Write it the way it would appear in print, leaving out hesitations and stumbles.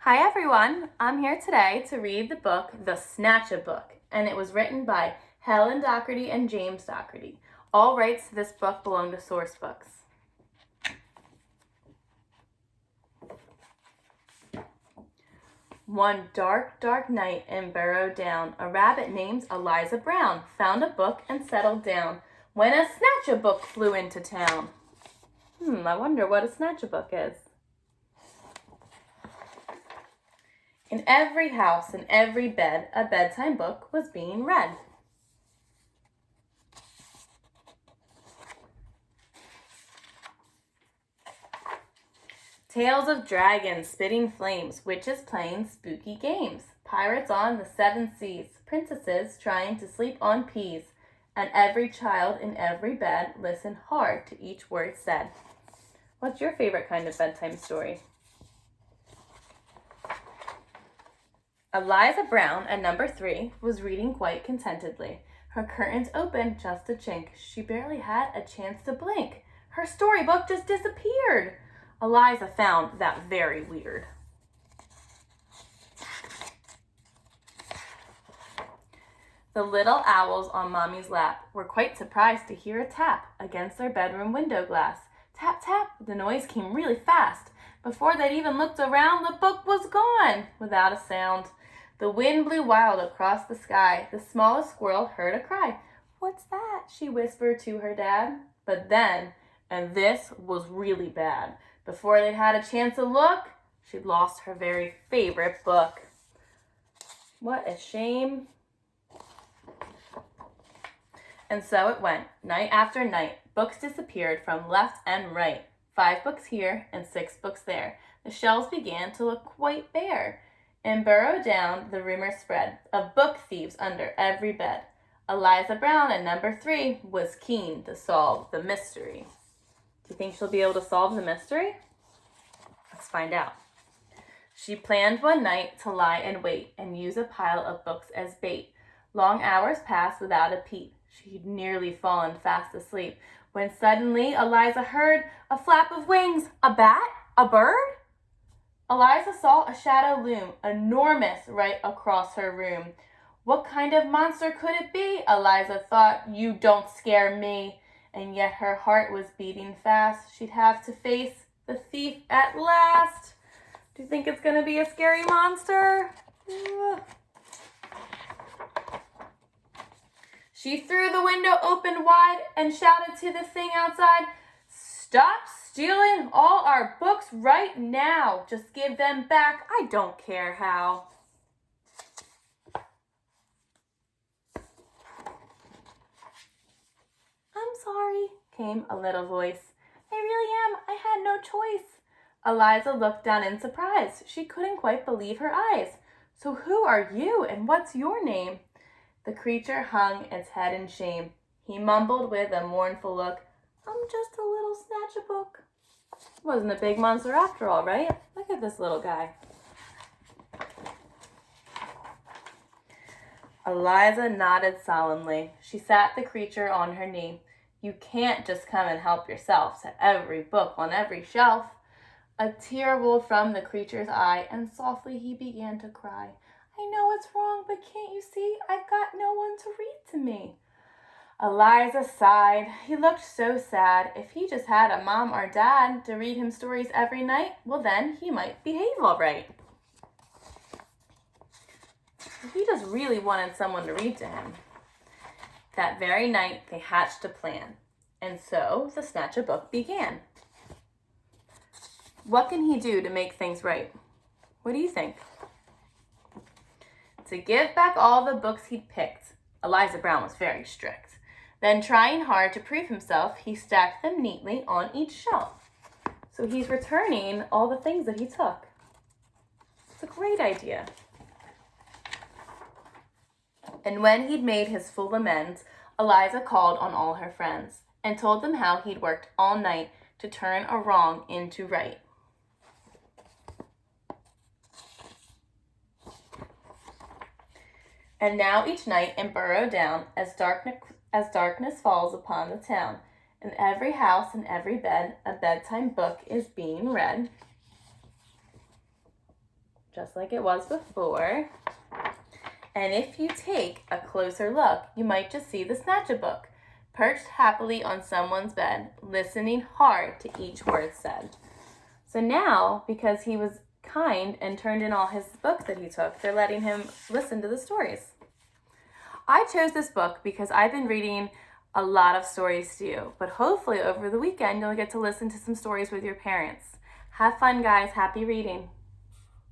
Hi everyone, I'm here today to read the book The Snatchabook, and it was written by Helen Docherty and James Docherty. All rights to this book belong to Source Books. One dark, dark night in Burrow Down, a rabbit named Eliza Brown found a book and settled down when a Snatchabook flew into town. I wonder what a Snatchabook is. In every house and every bed, a bedtime book was being read. Tales of dragons spitting flames, witches playing spooky games, pirates on the seven seas, princesses trying to sleep on peas, and every child in every bed listened hard to each word said. What's your favorite kind of bedtime story? Eliza Brown, at number 3, was reading quite contentedly. Her curtains opened just a chink. She barely had a chance to blink. Her storybook just disappeared. Eliza found that very weird. The little owls on Mommy's lap were quite surprised to hear a tap against their bedroom window glass. Tap, tap, the noise came really fast. Before they'd even looked around, the book was gone without a sound. The wind blew wild across the sky. The smallest squirrel heard a cry. "What's that?" she whispered to her dad. But then, and this was really bad, before they'd had a chance to look, she'd lost her very favorite book. What a shame. And so it went, night after night. Books disappeared from left and right. 5 books here and 6 books there. The shelves began to look quite bare. In Burrow Down, the rumor spread of book thieves under every bed. Eliza Brown, at number 3, was keen to solve the mystery. Do you think she'll be able to solve the mystery? Let's find out. She planned one night to lie in wait and use a pile of books as bait. Long hours passed without a peep. She'd nearly fallen fast asleep when suddenly Eliza heard a flap of wings. A bat? A bird? Eliza saw a shadow loom, enormous, right across her room. What kind of monster could it be? Eliza thought. You don't scare me. And yet her heart was beating fast. She'd have to face the thief at last. Do you think it's going to be a scary monster? She threw the window open wide and shouted to the thing outside, "Stop stealing all our books right now. Just give them back. I don't care how." "I'm sorry," came a little voice. "I really am. I had no choice." Eliza looked down in surprise. She couldn't quite believe her eyes. "So who are you and what's your name?" The creature hung its head in shame. He mumbled with a mournful look, "I'm just a little Snatchabook." Wasn't a big monster after all, right? Look at this little guy. Eliza nodded solemnly. She sat the creature on her knee. "You can't just come and help yourself to every book on every shelf." A tear rolled from the creature's eye, and softly he began to cry. "I know it's wrong, but can't you see? I've got no one to read to me." Eliza sighed. He looked so sad. If he just had a mom or dad to read him stories every night, well then he might behave all right. He just really wanted someone to read to him. That very night they hatched a plan, and so the Snatchabook began. What can he do to make things right? What do you think? To give back all the books he'd picked. Eliza Brown was very strict. Then, trying hard to prove himself, he stacked them neatly on each shelf. So he's returning all the things that he took. It's a great idea. And when he'd made his full amends, Eliza called on all her friends and told them how he'd worked all night to turn a wrong into right. And now each night in Burrow Down, as darkness falls upon the town, in every house and every bed, a bedtime book is being read. just like it was before. And if you take a closer look, you might just see the Snatchabook, perched happily on someone's bed, listening hard to each word said. So now, because he was kind and turned in all his books that he took, they're letting him listen to the stories. I chose this book because I've been reading a lot of stories to you, but hopefully over the weekend you'll get to listen to some stories with your parents. Have fun, guys. Happy reading.